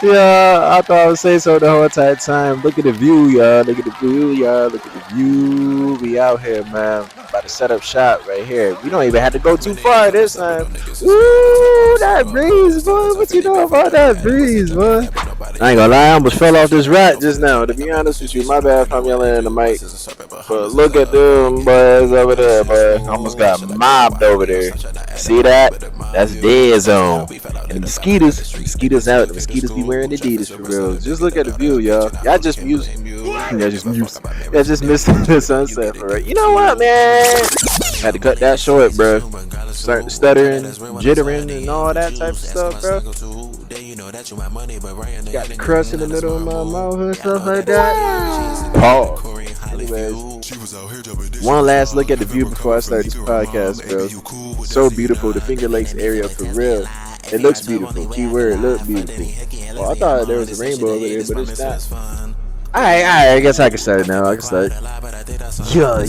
Yeah, I thought I was saying so the whole entire time. Look at the view, y'all. Look at the view, y'all. Look at the view. We out here, man. About to set up shop right here. We don't even have to go too far this time. Woo, that breeze, boy. What you know about that breeze, boy? I ain't gonna lie, I almost fell off this rat just now. To be honest with you, my bad if I'm yelling in the mic. But look at them boys over there, boy. Almost got mobbed over there. See that? That's dead zone. And the mosquitoes out. The mosquitoes be wearing Adidas for real. Just look at the view, y'all. Y'all just muse. Y'all just muse. Y'all just missed the sunset for it. You know what, man? Had to cut that short, bro. Start stuttering, jittering, and all that type of stuff, bro. Got the crust in the middle of my mouth and stuff like that. Pause. Anyways, one last look at the view before I start this podcast, bro. So beautiful. The Finger Lakes area for real. It looks beautiful. Keyword, look beautiful. Well, I thought there was a rainbow over there, but it's not. Alright, I guess I can start it now. I can start. Yeah.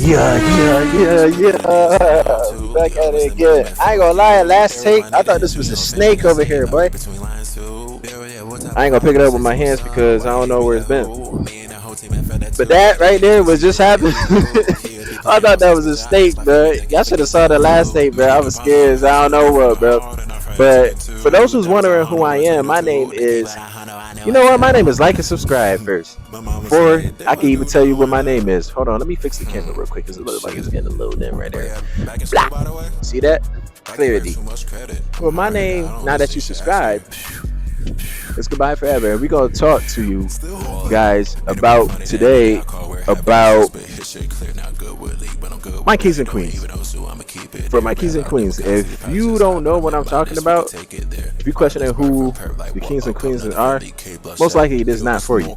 Back at it again. I ain't gonna lie, last take, I thought this was a snake over here, boy. I ain't gonna pick it up with my hands because I don't know where it's been. But that right there was just happening. I thought that was a snake, bro. Y'all should have saw the last tape, bro. I was scared. I don't know what, bro. But for those who's wondering who I am, my name is. You know what? My name is Like and Subscribe first. Before I can even tell you what my name is. Hold on, let me fix the camera real quick because it looks like it's getting a little dim right there. Blah. See that? Clarity. Well, my name, now that you subscribe, it's goodbye forever. And we're going to talk to you guys about today about my kings and queens. For my kings and queens, if you don't know what I'm talking about, if you're questioning who the kings and queens are, most likely it is not for you.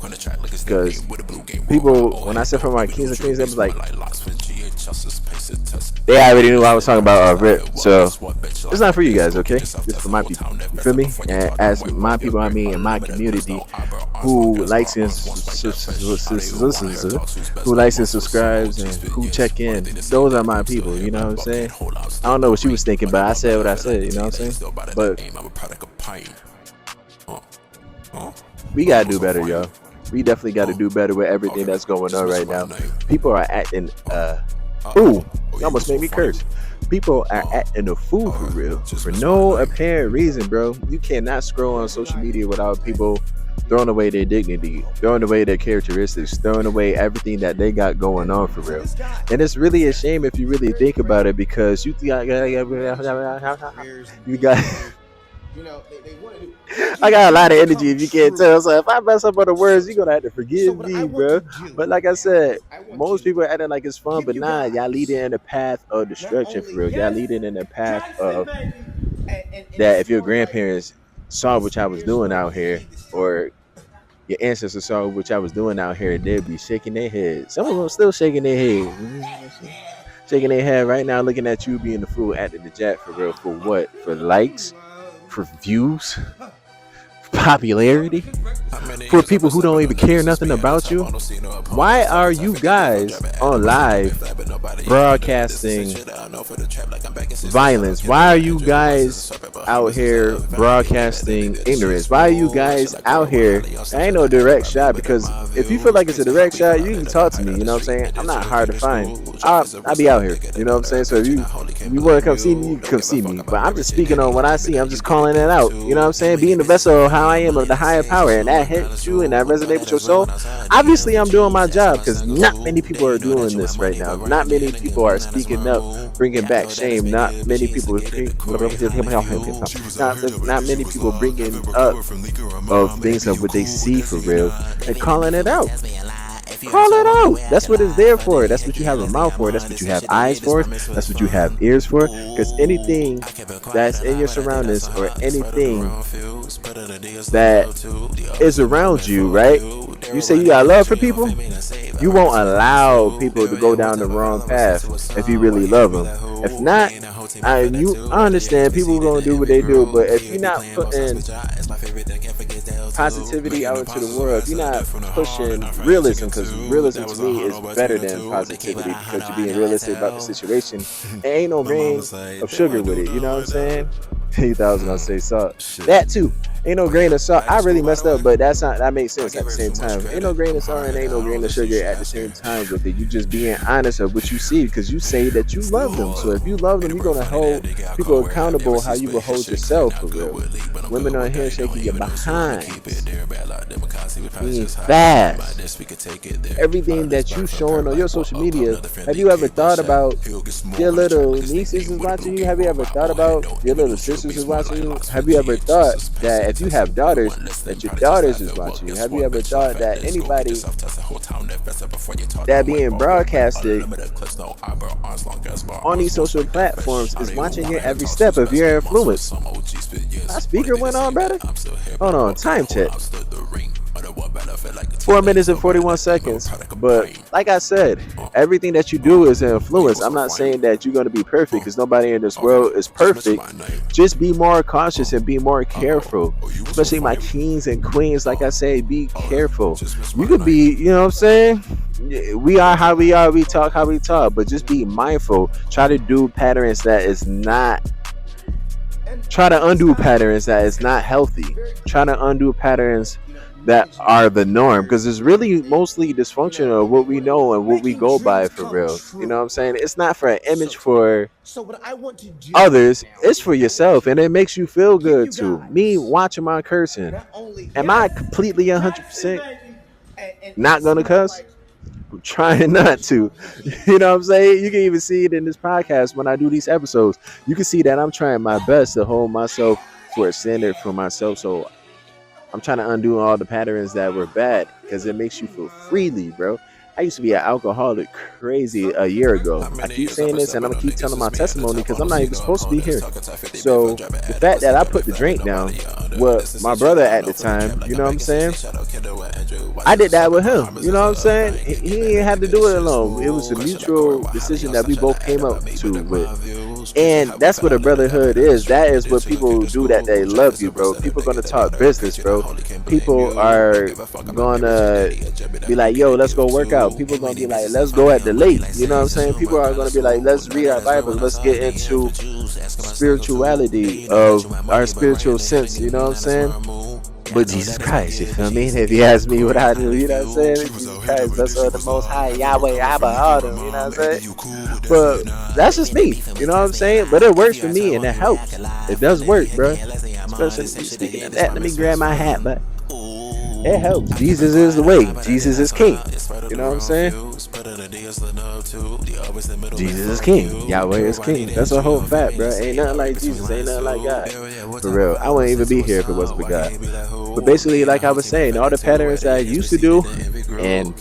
Because people, when I said for my kings and queens, they was like, they already knew I was talking about Rip. So it's not for you guys, okay? It's for my people. You feel me? And as my people, I mean, in my community, who likes and subscribes and who check in. Those are my people. You know what I'm saying? I don't know what you was thinking, but I said what I said. You know what I'm saying? But we gotta do better, y'all. We definitely gotta do better with everything that's going on right now. People are acting. Ooh, you almost made me curse. People are acting a fool for real, for no apparent reason, bro. You cannot scroll on social media without people throwing away their dignity, throwing away their characteristics, throwing away everything that they got going on for real. And it's really a shame if you really think about it, because you got I got a lot of energy, if you can't tell. So if I mess up on the words, you're gonna have to forgive me, bro. But like I said, most people are acting like it's fun, but nah, y'all leading in the path of destruction for real. Y'all leading in the path of that. If your grandparents saw what I was doing out here, or your ancestors saw what I was doing out here, they'd be shaking their head. Some of them still shaking their head. Shaking their head right now, looking at you being the fool acting the jack for real. For what? For likes? For views? Popularity, for people who don't even care nothing about you. Why are you guys on live broadcasting violence? Why are you guys out here broadcasting ignorance? Why are you guys out here? I ain't no direct shot, because if you feel like it's a direct shot, you can talk to me. You know what I'm saying? I'm not hard to find. I'll be out here. You know what I'm saying? So if you want to come see me, you can come see me. But I'm just speaking on what I see. I'm just calling it out. You know what I'm saying? Being the vessel of how I am, of the higher power, and that hits you and that resonates with your soul. Obviously, I'm doing my job, because not many people are doing this right now. Not many people are speaking up, bringing back shame. Not many people. Not many people bringing up of things of what they see for real and calling it out. Call it out. That's what it's there for. That's what you have a mouth for. That's what you have eyes for. That's what you have ears for. Because anything that's in your surroundings, or anything that is around you, right? You say you got love for people, you won't allow people to go down the wrong path if you really love them. If not, I understand people gonna do what they do, but if you're not putting positivity out into the world, if you're not pushing realism, because realism to me is better than positivity, because you're being realistic about the situation. There ain't no grain of sugar with it, you know what I'm saying? He thought I was gonna say salt. That too. Ain't no grain of salt. I really messed up, but that makes sense at the same time. Ain't no grain of salt and ain't no grain of sugar at the same time with it. You just being honest of what you see because you say that you love them. So if you love them, you're gonna hold people accountable how you will hold yourself for real. Women on here shaking your behind. Being fast. Everything that you showing on your social media. Have you ever thought about your little nieces is watching you? Have you ever thought about your little sisters is watching you? Have you ever thought that if you have daughters, that your daughters is watching you? Have you ever thought that anybody that being broadcasted on these social platforms is watching your every step of your influence? My speaker went on, brother. Hold on, time check. 4 minutes and 41 seconds. But like I said, everything that you do is an influence. I'm not saying that you're going to be perfect because nobody in this world is perfect. Just be more cautious and be more careful. Especially my kings and queens. Like I say, be careful. You could be, you know what I'm saying? We are how we are. We talk how we talk. But just be mindful. Try to do patterns that is not. Try to undo patterns that is not healthy. Try to undo patterns that are the norm because it's really mostly dysfunctional what we know and what we go by for real. You know what I'm saying? It's not for an image for others, it's for yourself and it makes you feel good too. Me watching my cursing, am I completely 100% not gonna cuss? I'm trying not to. You know what I'm saying? You can even see it in this podcast when I do these episodes. You can see that I'm trying my best to hold myself for a standard for myself. So I'm trying to undo all the patterns that were bad because it makes you feel freely, bro. I used to be an alcoholic crazy a year ago. I keep saying this and I'm gonna keep telling my testimony because I'm not even supposed to be here. So the fact that I put the drink down with my brother at the time, you know what I'm saying? I did that with him, you know what I'm saying? He didn't have to do it alone. It was a mutual decision that we both came up to with. And that's what a brotherhood is. That is what people do that they love you, bro. People gonna talk business, bro. People are gonna be like, yo, let's go work out. People are gonna be like, let's go at the lake. You know what I'm saying? People are gonna be like, let's read our Bible. Let's get into spirituality of our spiritual sense. You know what I'm saying? But Jesus Christ, you feel me? If you ask me what I do, you know what I'm saying? Jesus Christ, that's the Most High, Yahweh, Abba, Adam, you know what I'm saying? But that's just me, you know what I'm saying? But it works for me and it helps. It does work, bro. Especially speaking of that, let me grab my hat, but it helps. Jesus is the way. Jesus is king. You know what I'm saying? Jesus is king. Yahweh is king. That's a whole fact, bro. Ain't nothing like Jesus. Ain't nothing like God. For real. I wouldn't even be here if it wasn't for God. But basically, like I was saying, all the patterns that I used to do and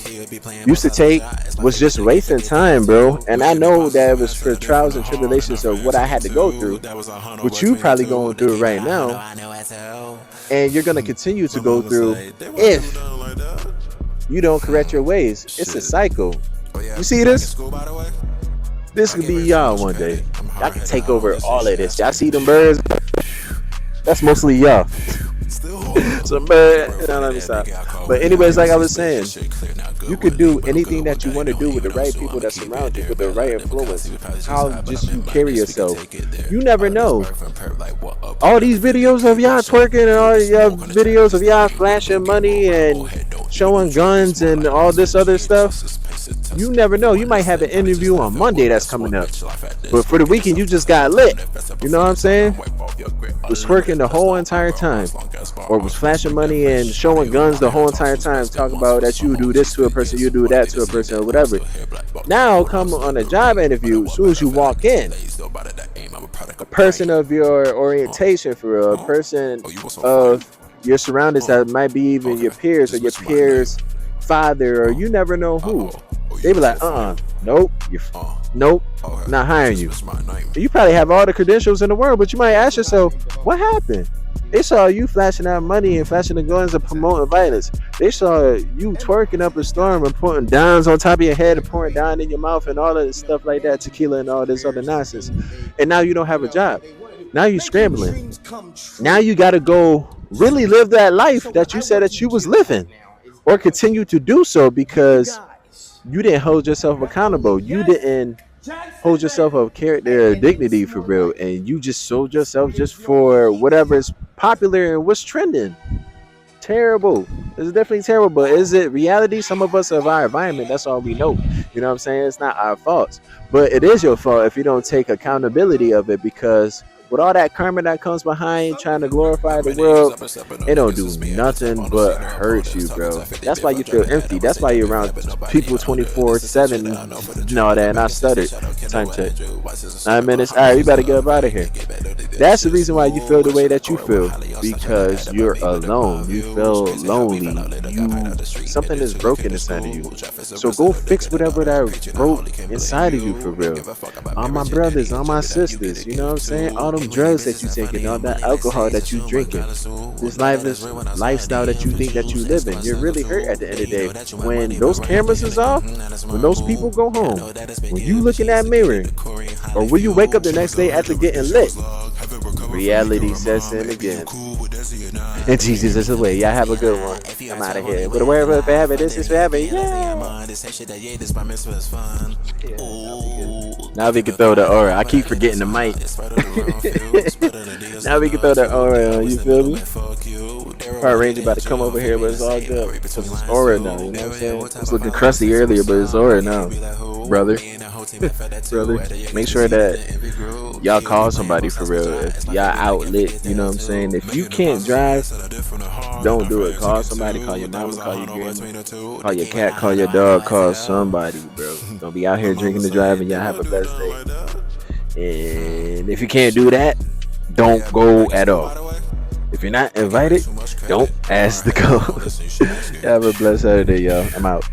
used to take was just wasting time, bro. And I know that it was for trials and tribulations of what I had to go through, what you probably going through right now, and you're going to continue to go through if you don't correct your ways. It's a cycle. You see this? This could be y'all one day. Y'all can take over all of this. Y'all see them birds? That's mostly y'all. Some bird. No, let me stop. But anyways, like I was saying, you could do anything that you want to do with the right people that surround you, with the right influence. How just you carry yourself. You never know. All these videos of y'all twerking and all your videos of y'all flashing money and showing guns and all this other stuff. You never know. You might have an interview on Monday that's coming up. But for the weekend, you just got lit. You know what I'm saying? Was twerking the whole entire time. Or was flashing money and showing guns the whole entire time. Talking about that you do this to a person, you do that to a person, or whatever. Now, come on a job interview, as soon as you walk in, a person of your orientation, for a person of your surroundings that might be even your peers or your peers' father, or you never know who. They be like, nope, nope, not hiring you. You probably have all the credentials in the world, but you might ask yourself, what happened? They saw you flashing out money and flashing the guns and promoting violence. They saw you twerking up a storm and putting dimes on top of your head and pouring down in your mouth and all of this stuff like that, tequila and all this other nonsense. And now you don't have a job. Now you're scrambling. Now you got to go really live that life that you said that you was living, or continue to do so because you didn't hold yourself accountable. You didn't hold yourself of character or dignity for real, and you just sold yourself just for whatever is popular and what's trending. Terrible. It's definitely terrible. But is it reality? Some of us of our environment, that's all we know. You know what I'm saying? It's not our faults. But it is your fault if you don't take accountability of it, because with all that karma that comes behind trying to glorify the world, it don't do nothing but hurt you, bro. That's why you feel empty. That's why you're around people 24/7 and all that. And I stuttered. Time check. 9 minutes. All right, we better get up out of here. That's the reason why you feel the way that you feel, because you're alone. You feel lonely. Something is broken inside of you. So go fix whatever that broke inside of you for real. All my brothers, all my sisters, you know what I'm saying? All them drugs that you taking, all that alcohol that you drinking, this lifestyle that you think that you live in, you're really hurt at the end of the day. When those cameras is off, when those people go home, when you look in that mirror, or when you wake up the next day after getting lit, reality sets in again. And Jesus is the way. Y'all have a good one. I'm out of here. But wherever if I have it, this is forever. Yeah. Now we can throw the aura. I keep forgetting the mic. Now we can throw the aura on. You feel me? Power Ranger about to come over here, but it's all good. Because it's aura now. You know what I'm saying? It was looking crusty earlier, but it's aura now. Brother. Brother. Make sure that y'all call somebody for real. If y'all out lit, you know what I'm saying? If you can't drive, don't do it. Call somebody. Call your mama. Call your grandma. Call your cat. Call your dog. Call somebody, bro. Don't be out here drinking and driving. Y'all have a blessed day. And if you can't do that, don't go at all. If you're not invited, don't ask to go. Have a blessed Saturday, y'all. I'm out.